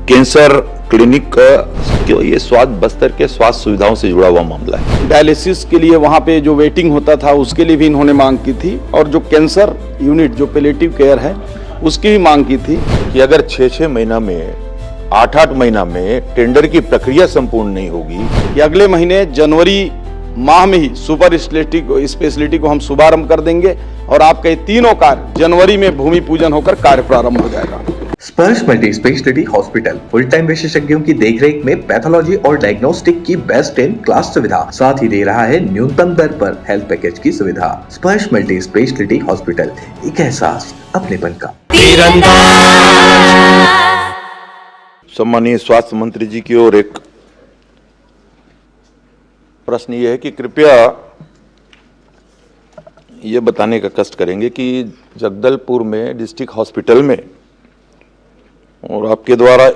Cancer clinic क्यों ये बस्तर के स्वास्थ्य सुविधाओं से जुड़ा हुआ मामला है। डायलिसिस के लिए वहाँ पे जो वेटिंग होता था उसके लिए भी इन्होंने मांग की थी और जो कैंसर यूनिट जो पैलिएटिव केयर है उसकी भी मांग की थी कि अगर 6-6 महीना में 8-8 महीना में टेंडर की प्रक्रिया संपूर्ण नहीं होगी कि अगले महीने जनवरी माह में ही सुपर स्पेशलिटी को हम शुभारंभ कर देंगे और आपके तीनों कार्य जनवरी में भूमि पूजन होकर कार्य प्रारंभ हो जाएगा। स्पर्श multi speciality hospital full time विशेषज्ञों की देखरेख में पैथोलॉजी और डायग्नोस्टिक की बेस्ट इन क्लास सुविधा, साथ ही दे रहा है न्यूनतम दर पर हेल्थ पैकेज की सुविधा। स्पर्श मल्टी स्पेशलिटी हॉस्पिटल, एक एहसास अपनेपन का। सम्मानीय स्वास्थ्य मंत्री जी की ओर एक प्रश्न ये है कि कृपया ये बताने का कष्ट करेंगे कि जगदलपुर में डिस्ट्रिक्ट हॉस्पिटल में और आपके द्वारा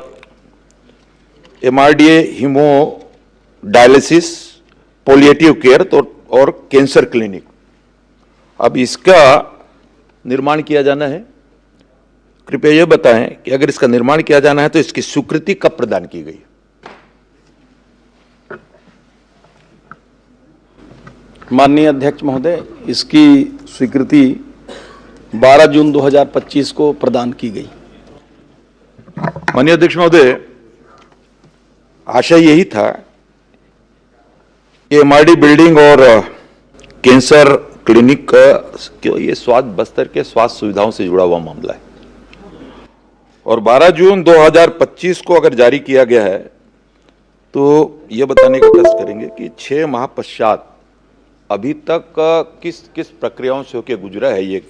MRDA haemo dialysis palliative care और कैंसर क्लिनिक, अब इसका निर्माण किया जाना है। कृपया यह बताएं कि अगर इसका निर्माण किया जाना है तो इसकी स्वीकृति कब प्रदान की गई? माननीय अध्यक्ष महोदय, इसकी स्वीकृति 12 जून 2025 को प्रदान की गई। माननीय अध्यक्ष महोदय, आशय यही था कि एमआरडी बिल्डिंग और कैंसर क्लिनिक क्यों ये बस्तर के स्वास्थ्य सुविधाओं से जुड़ा हुआ मामला है और 12 जून 2025 को अगर जारी किया गया है तो यह बताने का कष्ट करेंगे कि 6 माह पश्चात अभी तक किस प्रक्रियाओं से होकर गुजरा है ये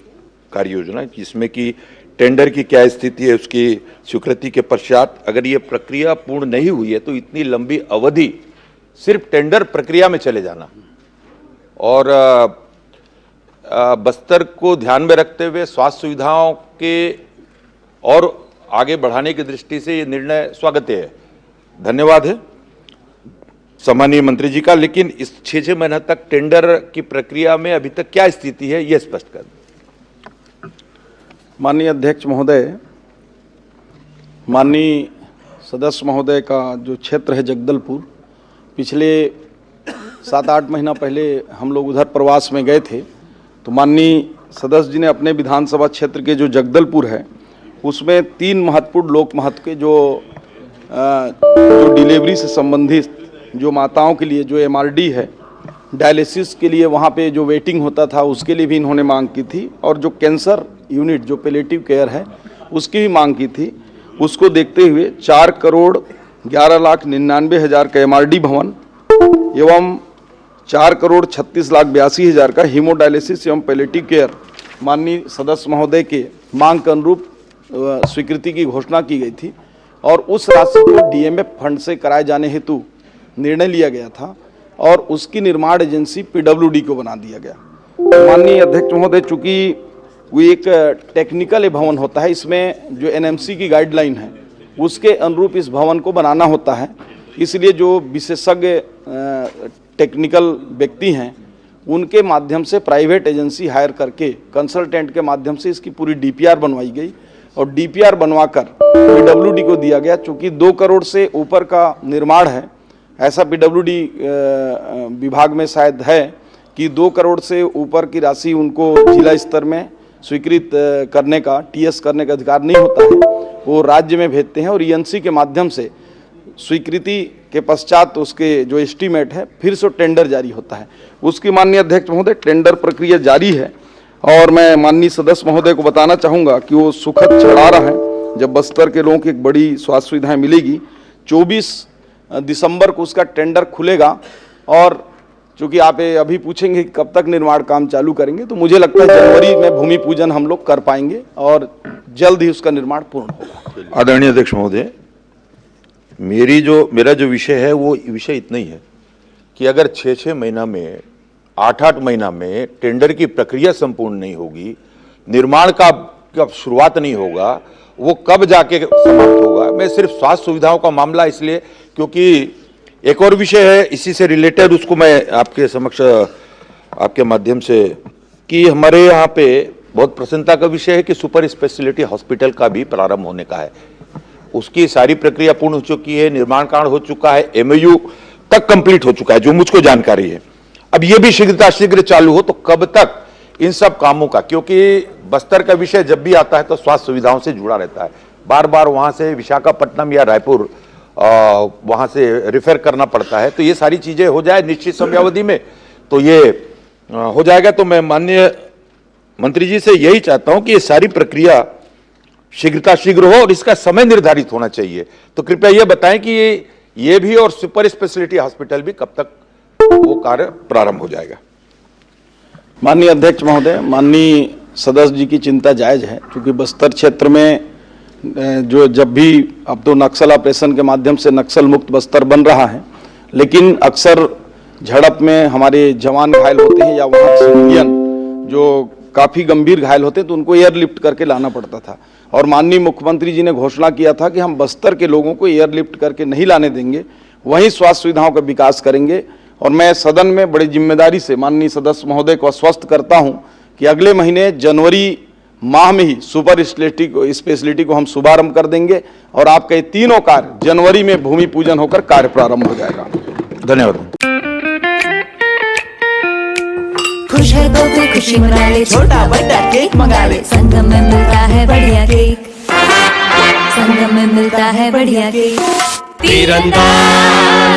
कार्य योजना, जिसमें कि टेंडर की क्या स्थिति है, उसकी स्वीकृति के पश्चात अगर ये प्रक्रिया पूर्ण नहीं हुई है तो इतनी लंबी अवधि सिर्फ टेंडर प्रक्रिया में चले जाना और बस्तर को ध्यान में रखते हुए स्वास्थ्य सुविधाओं के और आगे बढ़ाने की दृष्टि से ये निर्णय स्वागत है, धन्यवाद है सम्मानीय मंत्री जी का। लेकिन इस 6-6 महीना तक टेंडर की प्रक्रिया में अभी तक क्या स्थिति है ये स्पष्ट कर दें। माननीय अध्यक्ष महोदय, माननीय सदस्य महोदय का जो क्षेत्र है जगदलपुर, पिछले 7-8 महीना पहले हम लोग उधर प्रवास में गए थे तो माननीय सदस्य जी ने अपने विधानसभा क्षेत्र के जो जगदलपुर है उसमें 3 महत्वपूर्ण लोक महत्व के जो डिलीवरी से संबंधित जो माताओं के लिए जो एमआरडी है, डायलिसिस के लिए वहाँ पे जो वेटिंग होता था उसके लिए भी इन्होंने मांग की थी और जो कैंसर यूनिट जो पैलिएटिव केयर है उसकी भी मांग की थी। उसको देखते हुए 4,11,99,000 का एमआरडी भवन एवं 4,36,82,000 का हीमोडायलिसिस एवं पैलिएटिव केयर माननीय सदस्य महोदय के मांग के अनुरूप स्वीकृति की घोषणा की गई थी और उस राशि को डीएमएफ फंड से कराए जाने हेतु निर्णय लिया गया था और उसकी निर्माण एजेंसी पीडब्ल्यूडी को बना दिया गया। माननीय अध्यक्ष महोदय, चूंकि वो एक टेक्निकल भवन होता है, इसमें जो एनएमसी की गाइडलाइन है उसके अनुरूप इस भवन को बनाना होता है, इसलिए जो विशेषज्ञ टेक्निकल व्यक्ति हैं उनके माध्यम से प्राइवेट एजेंसी हायर करके कंसल्टेंट के माध्यम से इसकी पूरी डीपीआर बनवाई गई और डीपीआर बनवाकर पीडब्ल्यूडी को दिया गया। चूँकि 2 करोड़ से ऊपर का निर्माण है, ऐसा पीडब्ल्यूडी विभाग में शायद है कि 2 करोड़ से ऊपर की राशि उनको जिला स्तर में स्वीकृत करने का टीएस करने का अधिकार नहीं होता है, वो राज्य में भेजते हैं और ईएनसी के माध्यम से स्वीकृति के पश्चात उसके जो एस्टीमेट है फिर से टेंडर जारी होता है। उसकी माननीय अध्यक्ष महोदय टेंडर प्रक्रिया जारी है और मैं माननीय सदस्य महोदय को बताना चाहूँगा कि वो सुखद क्षण आ रहा है जब बस्तर के लोगों की एक बड़ी स्वास्थ्य सुविधाएँ मिलेगी। 24 दिसंबर को उसका टेंडर खुलेगा और चूँकि आप अभी पूछेंगे कि कब तक निर्माण काम चालू करेंगे, तो मुझे लगता है जनवरी में भूमि पूजन हम लोग कर पाएंगे और जल्द ही उसका निर्माण पूर्ण होगा। आदरणीय अध्यक्ष महोदय, मेरा जो विषय है वो विषय इतना ही है कि अगर 6-6 महीना में 8-8 महीना में टेंडर की प्रक्रिया संपूर्ण नहीं होगी, निर्माण का शुरुआत नहीं होगा, वो कब जाके समाप्त होगा। मैं सिर्फ स्वास्थ्य सुविधाओं का मामला इसलिए क्योंकि एक और विषय है इसी से रिलेटेड, उसको मैं आपके समक्ष आपके माध्यम से कि हमारे यहाँ पे बहुत प्रसन्नता का विषय है कि सुपर स्पेशलिटी हॉस्पिटल का भी प्रारंभ होने का है उसकी सारी प्रक्रिया पूर्ण हो चुकी है, निर्माण कार्य हो चुका है, एमओयू तक कंप्लीट हो चुका है, जो मुझको जानकारी है। अब ये भी शीघ्र चालू हो तो कब तक इन सब कामों का, क्योंकि बस्तर का विषय जब भी आता है तो स्वास्थ्य सुविधाओं से जुड़ा रहता है, बार बार वहां से विशाखापट्टनम या रायपुर वहां से रिफर करना पड़ता है। तो ये सारी चीजें हो जाए निश्चित समयावधि में तो ये हो जाएगा। तो मैं माननीय मंत्री जी से यही चाहता हूं कि ये सारी प्रक्रिया शीघ्र हो और इसका समय निर्धारित होना चाहिए। तो कृपया ये बताएं कि ये भी और सुपर स्पेशलिटी हॉस्पिटल भी कब तक वो कार्य प्रारंभ हो जाएगा। माननीय अध्यक्ष महोदय, माननीय सदस्य जी की चिंता जायज है, क्योंकि बस्तर क्षेत्र में जो जब भी अब तो नक्सल ऑपरेशन के माध्यम से नक्सल मुक्त बस्तर बन रहा है, लेकिन अक्सर झड़प में हमारे जवान घायल होते हैं या वहाँ सिविलियन जो काफ़ी गंभीर घायल होते हैं तो उनको एयरलिफ्ट करके लाना पड़ता था। और माननीय मुख्यमंत्री जी ने घोषणा किया था कि हम बस्तर के लोगों को एयरलिफ्ट करके नहीं लाने देंगे, वहीं स्वास्थ्य सुविधाओं का विकास करेंगे। और मैं सदन में बड़ी जिम्मेदारी से माननीय सदस्य महोदय को आश्वस्त करता हूं कि अगले महीने जनवरी माह में ही सुपर स्पेशलिटी को हम शुभारंभ कर देंगे और आपके ये तीनों कार्य जनवरी में भूमि पूजन होकर कार्य प्रारंभ हो जाएगा। धन्यवाद। खुश है तो फिर खुशी मना ले, छोटा बड़ा केक मंगा ले, संगम में मिलता है बढ़िया केक, संगम में मिलता है बढ़िया केक। तीरंदाज